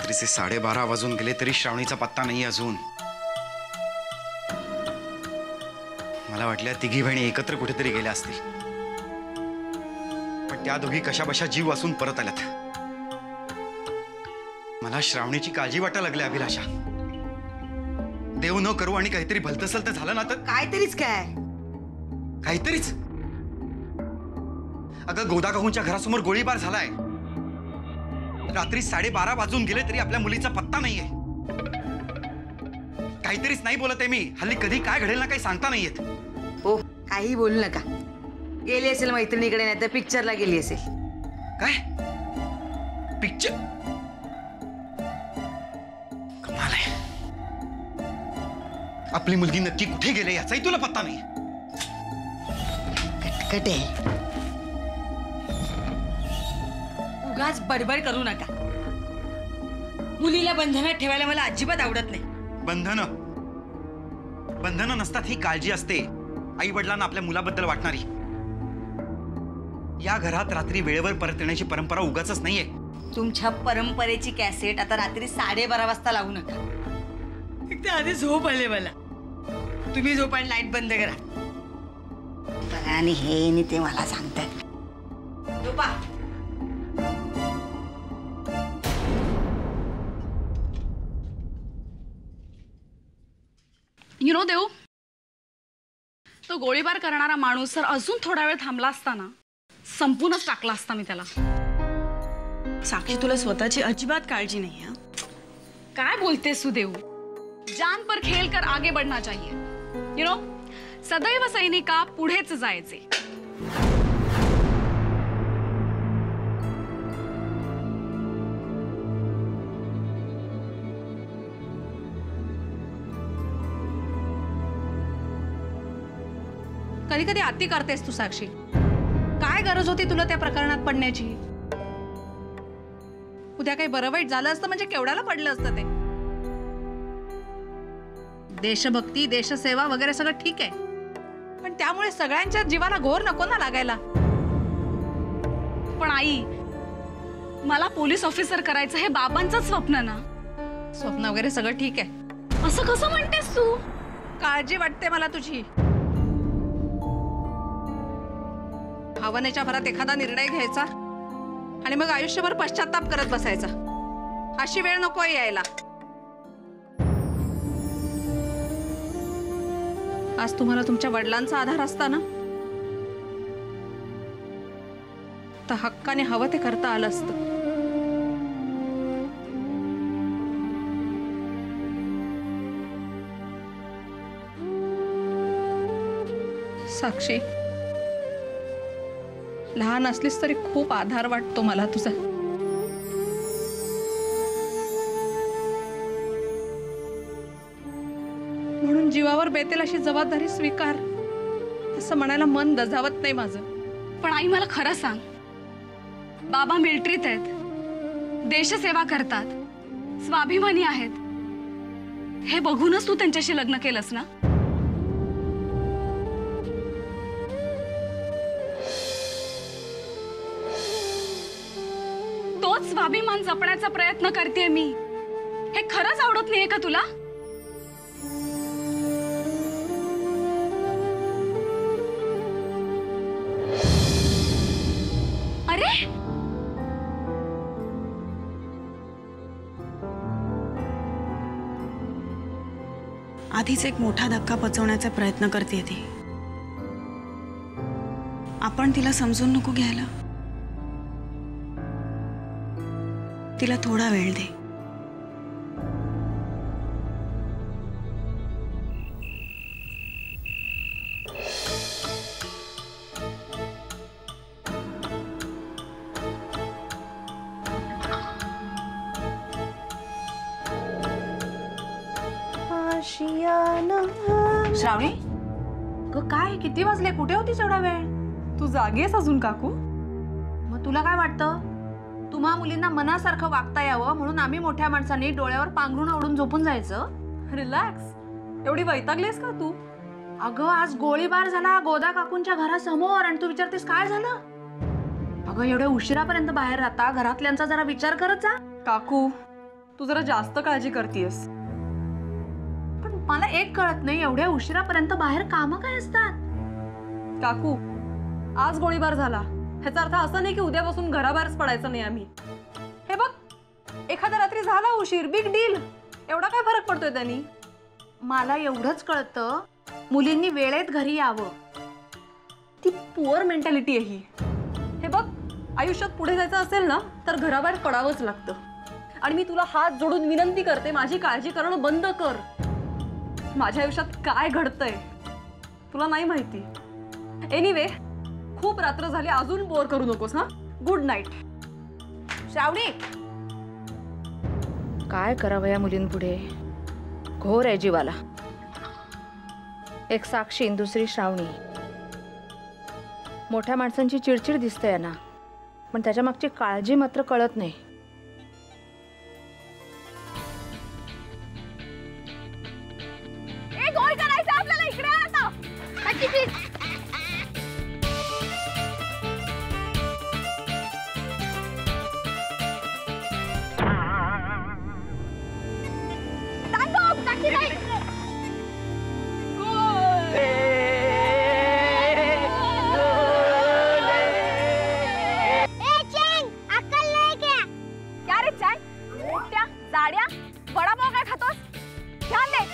रात्रीचे 12:30 वाजून गेले तरी श्रावणीचा पत्ता नाही अजून। मला वाटलं तिघी बहिणी एकत्र कुठेतरी गेल्या असतील, पण त्या दोघी कशाबशा जीव वाचून परत आल्यात। मला श्रावणीची काळजी वाटायला लागली अभिलाषा। देव न करू आणि काहीतरी भलतसल तर झालं ना तर। काहीतरीच काय? काहीतरीच? अगं गोदा काकूंच्या घरासमोर गोळीबार झालाय। रात्री 12:30 वाजून गेले तरी आपल्या मुलीचा पत्ता नाहीये। काहीतरीच नाही बोलत आहे मी। हल्ली कधी काय घडेल ना काही सांगता नाही येत। हो, काही बोलू नका। गेली असेल मैत्रिणीकडे, नाही तर पिक्चरला गेली असेल। काय पिक्चर? कमाल आहे। आपली मुलगी नक्की कुठे गेले याचाही तुला पत्ता नाही। कटकट आहे। उगाच बडबड करू नका। मुलीला बंधनात ठेवायला मला अजिबात आवडत नाही। बंधनं नसतात, ही काळजी असते आई वडिलांना आपल्या मुलाबद्दल वाटणारी। या घरात रात्री वेळेवर परत येण्याची परंपरा उगाचच नाहीये। तुमच्या परंपरेची कॅसेट आता रात्री 12:30 वाजता लावू नका। एकदा आधी झोप आले मला। तुम्ही झोप आणि लाईट बंद करा। बघा, आणि हे नि ते मला सांगतात। झोपा। देऊ, तो गोळीबार करणारा माणूस जर अजून थोडा वेळ थांबला असता ना, संपूनच टाकला असता मी त्याला। साक्षी, तुला स्वतःची अजिबात काळजी नाही है? काय बोलते सुदेव? जान पर खेल कर आगे बढ़ना चाहिए। सदैव सैनिका पुढेच जायचे। कधी कधी अति करतेस तू साक्षी। काय गरज होती तुला त्या प्रकरणात पडण्याची? उद्या काही बरं वाईट झालं असतं म्हणजे केवढ्याला पडलं असतं ते। देशभक्ती, देशसेवा वगैरे सगळं ठीक आहे, पण त्यामुळे सगळ्यांच्या जीवाला घोर नको ना लागायला। पण आई, मला पोलीस ऑफिसर करायचं हे बाबांचंच स्वप्न ना। स्वप्न वगैरे सगळं ठीक आहे, असं कसं म्हणतेस तू? काळजी वाटते मला तुझी। भावनेच्या भरात एखादा निर्णय घ्यायचा आणि मग आयुष्यभर पश्चाताप करत बसायचा, अशी वेळ नको यायला। आज तुम्हाला तुमच्या वडिलांचा आधार असताना तर हक्काने हवं ते करता आलं असतं। साक्षी, लहान असलीस तरी खूप आधार वाटतो मला तुझा। म्हणून जीवावर बेतेल अशी जबाबदारी स्वीकार, असं म्हणायला मन दजावत नाही माझं। पण आई, मला खरं सांग, बाबा मिलिटरीत आहेत, देशसेवा करतात, स्वाभिमानी आहेत, हे बघूनच तू त्यांच्याशी लग्न केलंस ना? तोच स्वाभिमान जपण्याचा प्रयत्न करतेय मी। हे खरंच आवडत नाहीये का तुला? अरे, आधीच एक मोठा धक्का पचवण्याचा प्रयत्न करते ती। आपण तिला समजून नको घ्यायला। तिला थोडा वेळ दे। श्रावणी, काय किती वाजले? कुठे होतीस एवढा वेळ? तू जागी आहेस अजून काकू? मग तुला काय वाटतं, तुम्हा मुलींना मनासारखं वागता यावं म्हणून आम्ही मोठ्या माणसांनी डोळ्यावर पांघरून आवडून झोपून जायचं? रिलॅक्स, एवढी वैतागलीस का तू? अगं, आज गोळीबार झाला गोदा काकूंच्या घरासमोर आणि तू विचारतेस काय झालं? अगं, एवढ्या उशिरापर्यंत बाहेर राहता घरातल्यांचा जरा विचार करत जा। काकू, तू जरा जास्त काळजी करतेस. पण मला एक कळत नाही, एवढ्या उशिरापर्यंत बाहेर कामं काय असतात? काकू, आज गोळीबार झाला ह्याचा अर्थ असा नाही की उद्यापासून घराबाहेरच पडायचं नाही आम्ही. हे बघ, एखाद्या रात्री झाला उशीर, बिग डील. एवढा काय फरक पडतोय त्यांनी? मला एवढंच कळतं, मुलींनी वेळेत घरी यावं. ती पुअर मेंटॅलिटी आहे ही. हे बघ, आयुष्यात पुढे जायचं असेल ना तर घराबाहेर पडावंच लागतं. आणि मी तुला हात जोडून विनंती करते, माझी काळजी करणं बंद कर. माझ्या आयुष्यात काय घडतंय तुला नाही माहिती. एनिवे, खूप रात्र झाली, अजून बोर करू नकोस ना. Good night. श्रावणी, काय करावं या मुलींपुढे? घोर आहे जीवाला. एक साक्षी, दुसरी श्रावणी. मोठ्या माणसांची चिडचिड दिसते यांना, पण त्याच्या मागची काळजी मात्र कळत नाही. गोल करायचं आपल्याला. इकडे आता वडापाव काय खातोस? ध्यान दे.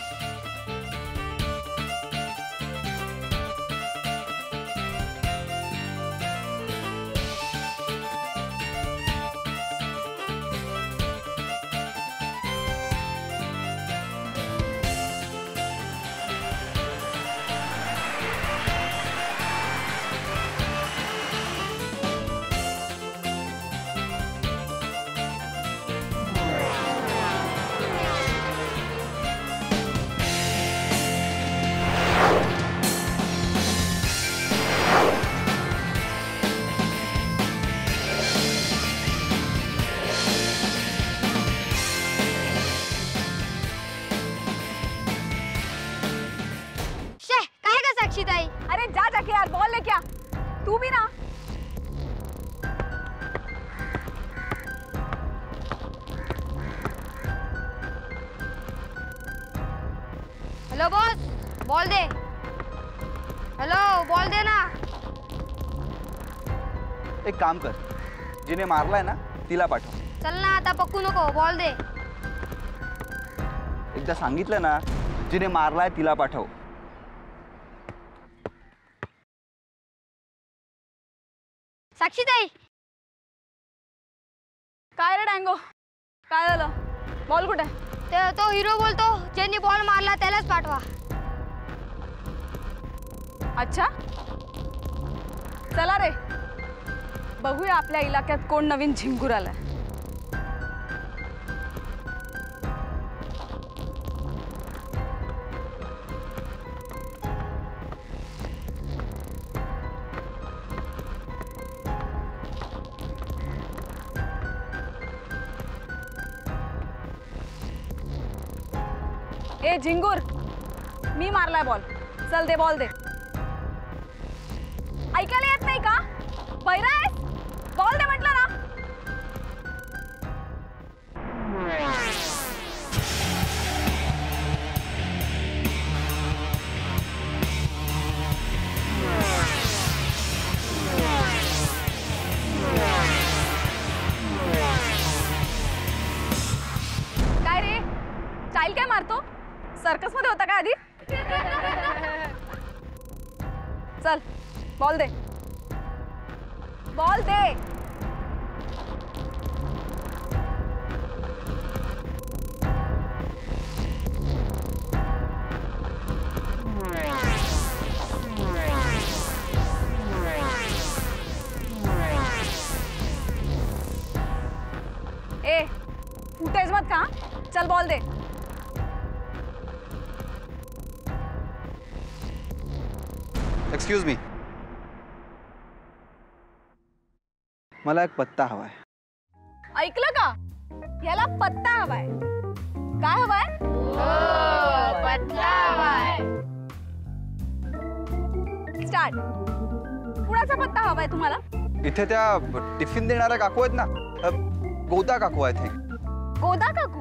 अरे जा जाके यार, बॉल लेके आ. तू भी ना. हेलो बॉस, बॉल दे. हेलो, बॉल दे ना. एक काम कर, जिने मारलाय ना तिला पाठव. चल ना, आता पक्कू नको, बॉल दे. एकदा सांगितलं ना, जिने मारलाय तिला पाठव. साक्षीताई, काय रे डँगो, काय झालं? बॉल कुठे? तो हिरो बोलतो, ज्यांनी बॉल मारला त्यालाच पाठवा. अच्छा, चला रे, बघूया आपल्या इलाक्यात कोण नवीन झिंगूर आलाय. ए झिंगूर, मी मारलाय बॉल. चल दे, बॉल दे. ऐकायला येत नाही का? बहिरा आहेस? बॉल दे म्हटलं ना. काय रे, स्टाईल काय मारतो? सर्कस मध्ये होता का आधी? चल, बॉल दे. बॉल दे. ए, फुटेज मत का? चल बॉल दे. एक्सक्यूज मी, मला एक पत्ता हवाय. ऐकलं का? याला पत्ता हवाय. काय हवाय? पत्ता हवाय. स्टार्ट. कुणाचा पत्ता हवाय तुम्हाला? इथे त्या टिफिन देणाऱ्या काकू आहेत ना, गोदा काकू आय थिंक. गोदा काकू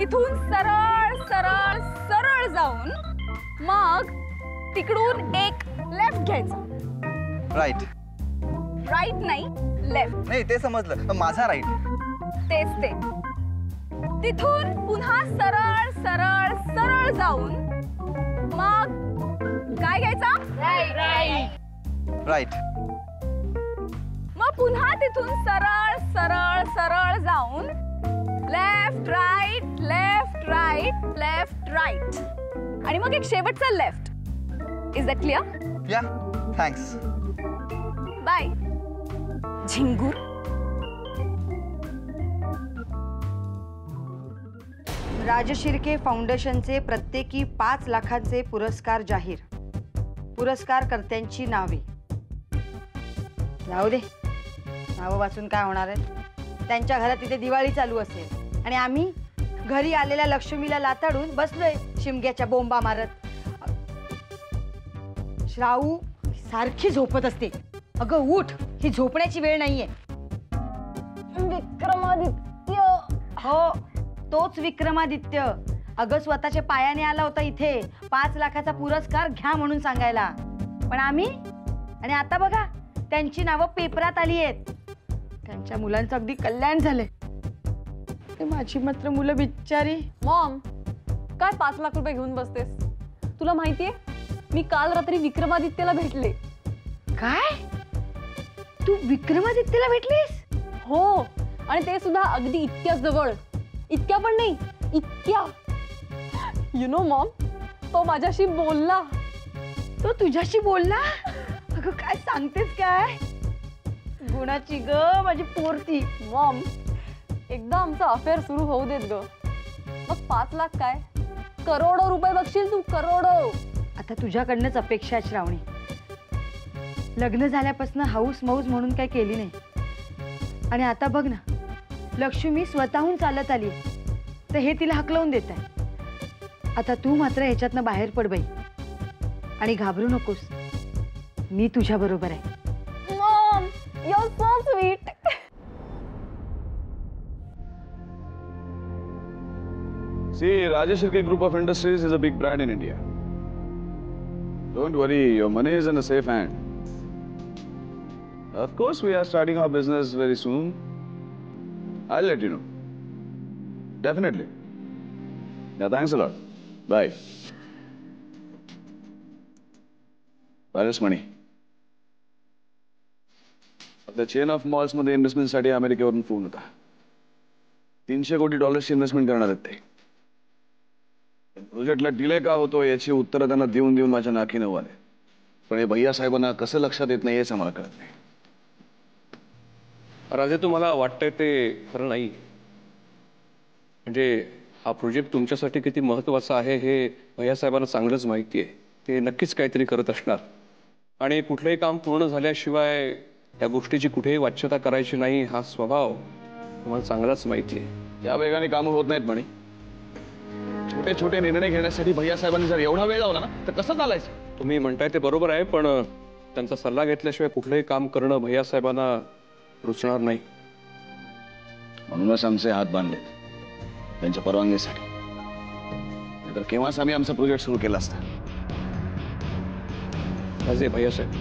इथून सरळ सरळ सरळ जाऊन मग तिकडून एक लेफ्ट घ्यायचा. राईट. राईट नाही, लेफ्ट. नाही ते समजलं, पण माझा राईट. तेच ते. तिथून पुन्हा सरळ सरळ सरळ जाऊन मग काय घ्यायचा? राईट. मग पुन्हा तिथून सरळ सरळ सरळ जाऊन left right left right left right आणि मग एक शेवटचा left. Is that clear? Yeah, thanks. Bye Jhingur. Rajshirke फाउंडेशनचे प्रत्येकी 5 लाखांचे पुरस्कार जाहीर. पुरस्कारकर्त्यांची नावे. जाऊ दे, नावं वाचून काय होणार आहे. त्यांच्या घरात तिथे दिवाळी चालू असेल आणि आम्ही घरी आलेल्या लक्ष्मीला लाताडून बसलोय शिमग्याच्या बोंबा मारत. श्राऊ सारखी झोपत असते. अगं उठ, ही झोपण्याची वेळ नाहीये. विक्रमादित्य. हो, तोच विक्रमादित्य. अगं स्वतःच्या पायाने आला होता इथे 5 लाखाचा पुरस्कार घ्या म्हणून सांगायला. पण आम्ही आणि आता बघा त्यांची नावं पेपरात आली आहेत. त्यांच्या मुलांचं अगदी कल्याण झालंय. ते माझी मात्र मुलं बिचारी. मॉम, काय 5 लाख रुपये घेऊन बसतेस? तुला माहितीये मी काल रात्री विक्रमादित्यला भेटले. काय? तू विक्रमादित्यला भेटलीस? हो, आणि ते सुद्धा अगदी इतक्या जवळ. इतक्या पण नाही, इतक्या. यु नो मॉम, तो माझ्याशी बोलला. तो तुझ्याशी बोलला? अगं काय सांगतेस काय? गुणाची ग माझी पोरती. मॉम, एकदा आमचं अफेअर सुरू होऊ देत ग. मग 5 लाख काय, करोडो रुपये बघशील तू, करोडो. आता तुझ्याकडनंच अपेक्षा आहे श्रावणी. लग्न झाल्यापासून हाऊस मौज म्हणून काय केली नाही आणि आता बघ ना, लक्ष्मी स्वतःहून चालत आली तर हे तिला हकलवून देत आहे. आता तू मात्र ह्याच्यातनं बाहेर पड बाई आणि घाबरू नकोस. मी तुझ्या बरोबर आहे. Maugham, you are so sweet. See, Rajashirke Group of Industries is a big brand in India. Don't worry, your money is in a safe hand. Of course, we are starting our business very soon. I'll let you know. Definitely. Yeah, thanks a lot. Bye. Paris money. The chain of malls मध्ये इन्व्हेस्टमेंटसाठी अमेरिकेवरून phone होता. $300 कोटी investment करणार आहेत ते. प्रोजेक्टला delay का होतो याची उत्तरं त्यांना देऊन देऊन माझ्या नाकी नऊ आले. पण हे भैया साहेबांना कसं लक्षात येत नाही हेच आम्हाला कळत नाही. राजे, तुम्हाला वाटतंय ते खरं नाही. म्हणजे हा प्रोजेक्ट तुमच्यासाठी किती महत्त्वाचा आहे हे भैया साहेबांना चांगलंच माहिती आहे. ते नक्कीच काहीतरी करत असणार आणि कुठलंही काम पूर्ण झाल्याशिवाय या गोष्टीची कुठेही वाच्यता करायची नाही हा स्वभाव तुम्हाला चांगलाच माहिती आहे. या वेगाने कामं होत नाहीत म्हणे. छोटे छोटे निर्णय घेण्यासाठी भैया साहेबांनी जर एवढा वेळ लावला ना तर कसं चालायचं? तुम्ही म्हणताय ते बरोबर आहे, पण त्यांचा सल्ला घेतल्याशिवाय कुठलंही काम करणं भैया साहेबांना रुचणार नाही. म्हणूनच आमचे हात बांधले त्यांच्या परवानगीसाठी. तर केव्हाच आम्ही आमचा प्रोजेक्ट सुरू केला असता. राजे, भैया साहेब,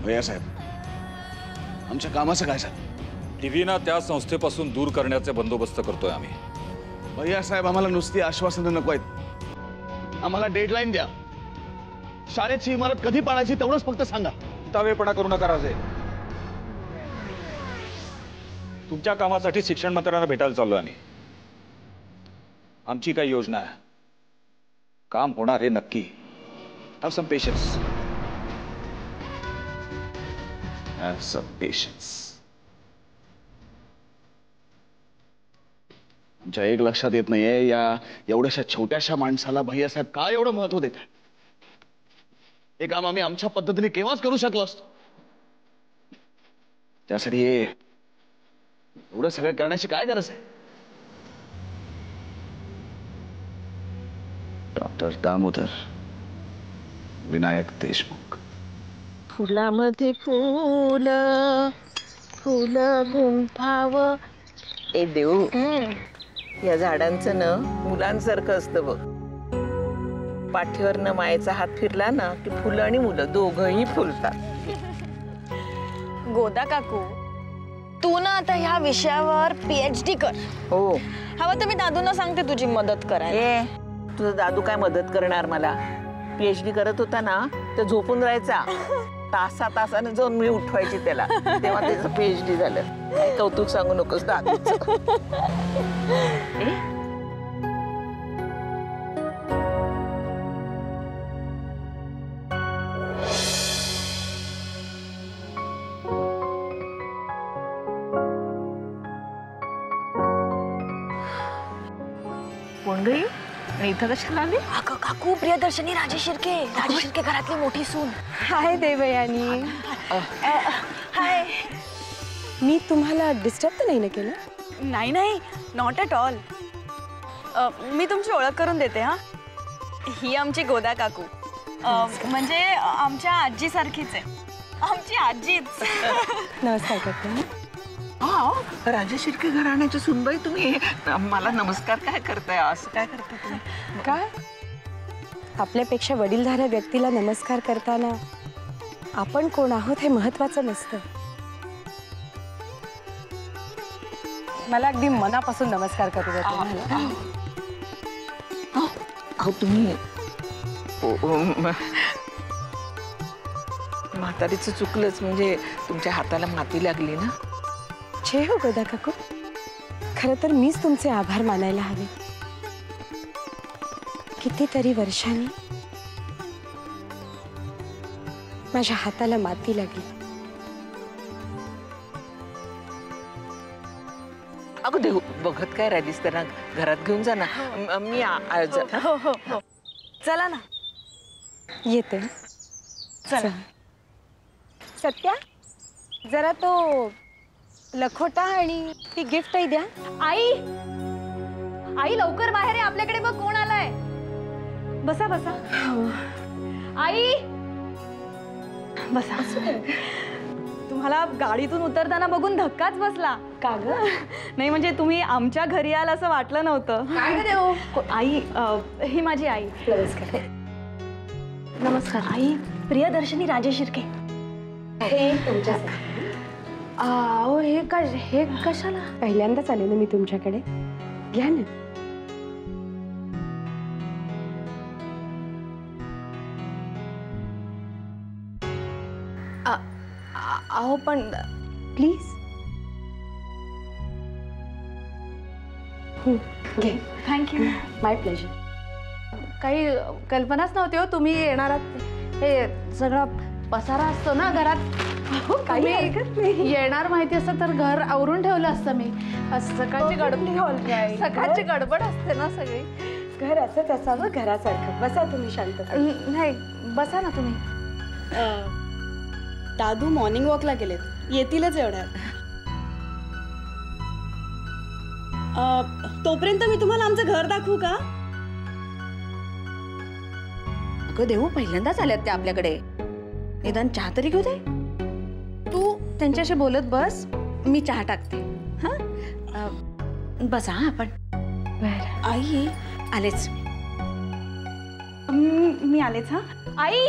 भैया साहेब, आमच्या कामाचं काय झालं? टीव्हीना त्या संस्थेपासून दूर करण्याचे बंदोबस्त करतोय आम्ही. भैया साहेब, आम्हाला नुसती आश्वासनं नको आहेत. आम्हाला डेडलाईन द्या. शाळेची इमारत कधी पाडायची तेवढंच फक्त सांगा. तावेपणा करू नका राजे. तुमच्या कामासाठी शिक्षण मंत्र्यांना भेटायला चाललोय आम्ही. आमची काही योजना आहे. काम होणार हे नक्की. Have some patience. Have some patience. आमच्या एक लक्षात येत नाहीये या एवढ्याशा छोट्याशा माणसाला भैया साहेब का एवढं महत्व देत आहे. हे काम आम्ही आमच्या पद्धतीने केव्हाच करू शकलो असतो. त्यासाठी हे एवढं सगळं करण्याची काय गरज आहे? डॉक्टर दामोदर, विनायक देशमुख. फुलामध्ये फुल फुल गुंफाव. ए देऊ, या झाडांचं ना मुलांसारखं असतं बघ. पाठीवरनं मायेचा हात फिरला ना की फुलं आणि मुलं दोघंही फुलतात. गोदा काकू, तू ना आता ह्या विषयावर PhD कर. हो, हवं तर मी दादूंना सांगते तुझी मदत करायला. तुझा दादू काय मदत करणार मला? PhD करत होता ना तर झोपून राहायचा. तासाने जाऊन मी उठवायची त्याला, तेव्हा त्याचं PhD झालं. काही कौतुक सांगू नकोस दादूचं. कोण गई आणि इथं कशाला आली? अगं काकू, प्रियदर्शनी राजेश शिर्के घरातली मोठी सून. हाय देवयानी. हाय. मी तुम्हाला डिस्टर्ब तर नाही ना केलं? नाही नाही, नॉट ॲट ऑल. मी तुमची ओळख करून देते. हा, ही आमची गोदा काकू. म्हणजे आमच्या आजी सारखीच आहे. आमची आजीच. नमस्कार काकू. राजेश शिर्के घराण्याची सुनबाई तुम्ही मला नमस्कार काय करताय? असं काय करता तुम्ही? काय? आपल्यापेक्षा वडीलधाऱ्या व्यक्तीला नमस्कार करताना आपण कोण आहोत हे महत्वाचं नसतं. मला अगदी मनापासून नमस्कार करू द्या तुम्हाला. अहो तुम्ही म्हातारीचं चुकलंच, म्हणजे तुमच्या हाताला माती लागली ना. छे हो गोदा काकू, खरं तर मीच तुमचे आभार मानायला हवे. कितीतरी वर्षांनी माझ्या हाताला माती लागली. अगं देऊ, बघत काय राहिलीस? त्यांना घरात घेऊन जा ना. मी हो हो हो, चला ना. येते. चला. सत्या, जरा तो लखोटा आणि ती गिफ्टही द्या. आई, आई लवकर बाहेर आहे. आपल्याकडे बघ कोण आलाय. बसा बसा. आई बसा. तुम्हाला गाडीतून उतरताना बघून धक्काच बसला. का ग? नाही म्हणजे तुम्ही आमच्या घरी आला असं वाटलं नव्हतं. काय देऊ? आई, ही माझी आई. नमस्कार. नमस्कार. आई प्रियदर्शनी राजेश शिर्के. हे तुमच्यासाठी. हे कशाला? पहिल्यांदाच आले ना मी तुमच्याकडे. घ्या ना. अहो पण प्लीज. घे. थँक्यू. माय प्लेजर. काही कल्पनाच नव्हती हो तुम्ही येणार आहात. हे सगळा पसारा असतो ना घरात. तुम्ही येणार माहिती असतं तर घर आवरून ठेवलं असतं मी. सकाळची गडबड असते ना सगळी. घर असंच असावं घरासारखं. बसा तुम्ही शांत. नाही, बसा ना तुम्ही. दादू मॉर्निंग वॉकला गेलेत, येतीलच एवढ्यात. तोपर्यंत मी तुम्हाला आमचं घर दाखवू का? अगं देऊ, पहिल्यांदाच आल्यात त्या आपल्याकडे. निदान चहा तरी घेऊ दे. तू त्यांच्याशी बोलत बस, मी चहा टाकते. हा, बसा. हा आपण. आई आलेच. मी आलेच. हा आई.